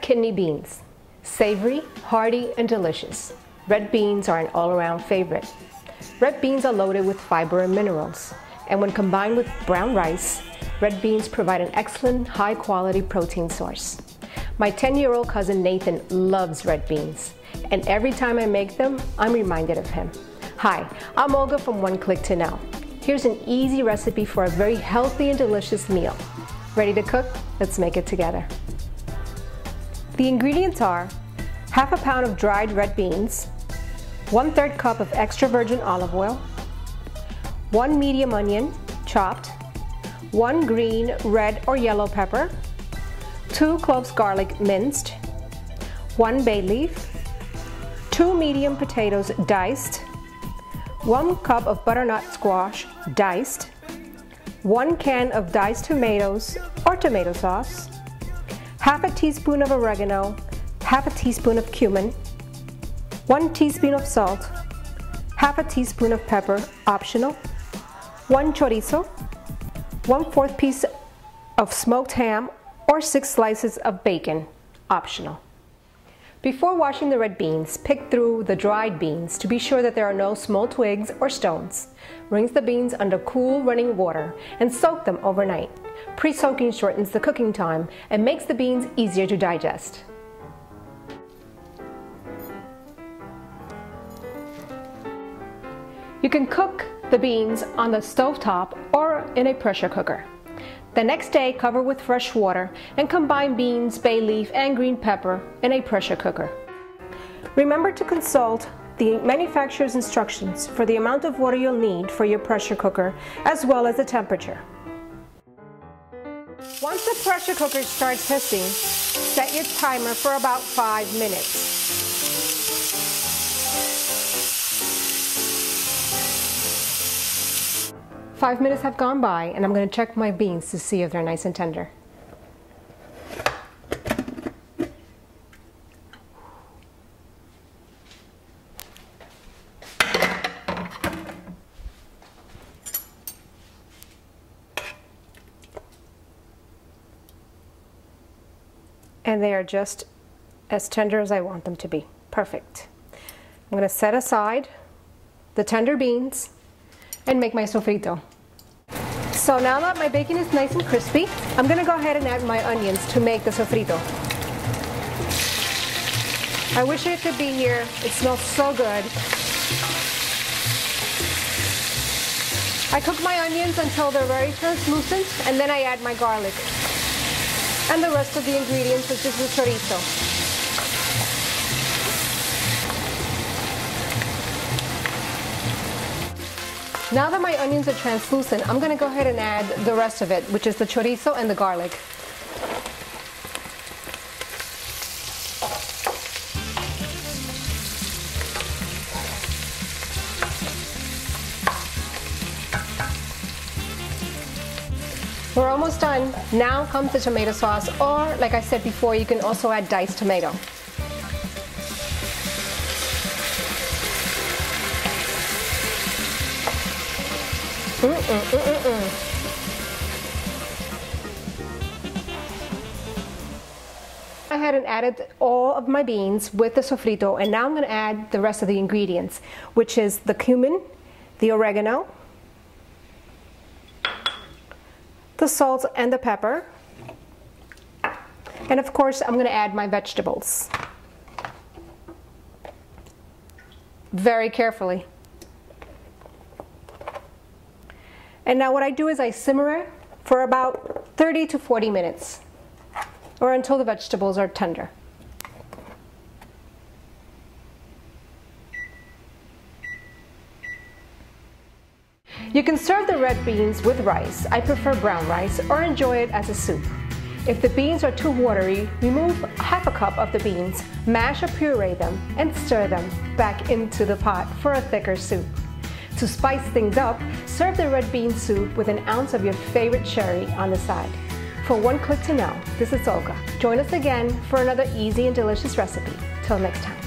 Kidney beans. Savory, hearty, and delicious. Red beans are an all-around favorite. Red beans are loaded with fiber and minerals, and when combined with brown rice, red beans provide an excellent, high-quality protein source. My 10-year-old cousin Nathan loves red beans, and every time I make them, I'm reminded of him. Hi, I'm Olga from One Click to Now. Here's an easy recipe for a very healthy and delicious meal. Ready to cook? Let's make it together. The ingredients are half a pound of dried red beans, 1/3 cup of extra virgin olive oil, 1 medium onion, chopped, 1 green, red, or yellow pepper, 2 cloves garlic minced, 1 bay leaf, 2 medium potatoes diced, 1 cup of butternut squash diced, 1 can of diced tomatoes or tomato sauce, half a teaspoon of oregano, half a teaspoon of cumin, 1 teaspoon of salt, half a teaspoon of pepper, optional, 1 chorizo, 1/4 piece of smoked ham or 6 slices of bacon, optional. Before washing the red beans, pick through the dried beans to be sure that there are no small twigs or stones. Rinse the beans under cool running water and soak them overnight. Pre-soaking shortens the cooking time and makes the beans easier to digest. You can cook the beans on the stovetop or in a pressure cooker. The next day, cover with fresh water and combine beans, bay leaf, and green pepper in a pressure cooker. Remember to consult the manufacturer's instructions for the amount of water you'll need for your pressure cooker, as well as the temperature. Once the pressure cooker starts hissing, set your timer for about 5 minutes. Five minutes have gone by, and I'm going to check my beans to see if they're nice and tender. And they are just as tender as I want them to be. Perfect. I'm going to set aside the tender beans and make my sofrito. So now that my bacon is nice and crispy, I'm going to go ahead and add my onions to make the sofrito. I wish it could be here. It smells so good. I cook my onions until they're very translucent, and then I add my garlic and the rest of the ingredients, such as the chorizo. Now that my onions are translucent, I'm going to go ahead and add the rest of it, which is the chorizo and the garlic. We're almost done. Now comes the tomato sauce, or like I said before, you can also add diced tomato. I had added all of my beans with the sofrito, and now I'm going to add the rest of the ingredients, which is the cumin, the oregano, the salt and the pepper, and of course I'm going to add my vegetables. Very carefully. And now what I do is I simmer it for about 30 to 40 minutes, or until the vegetables are tender. You can serve the red beans with rice. I prefer brown rice, or enjoy it as a soup. If the beans are too watery, remove half a cup of the beans, mash or puree them, and stir them back into the pot for a thicker soup. To spice things up, serve the red bean soup with an ounce of your favorite cherry on the side. For One Click to Know, this is Olga. Join us again for another easy and delicious recipe. Till next time.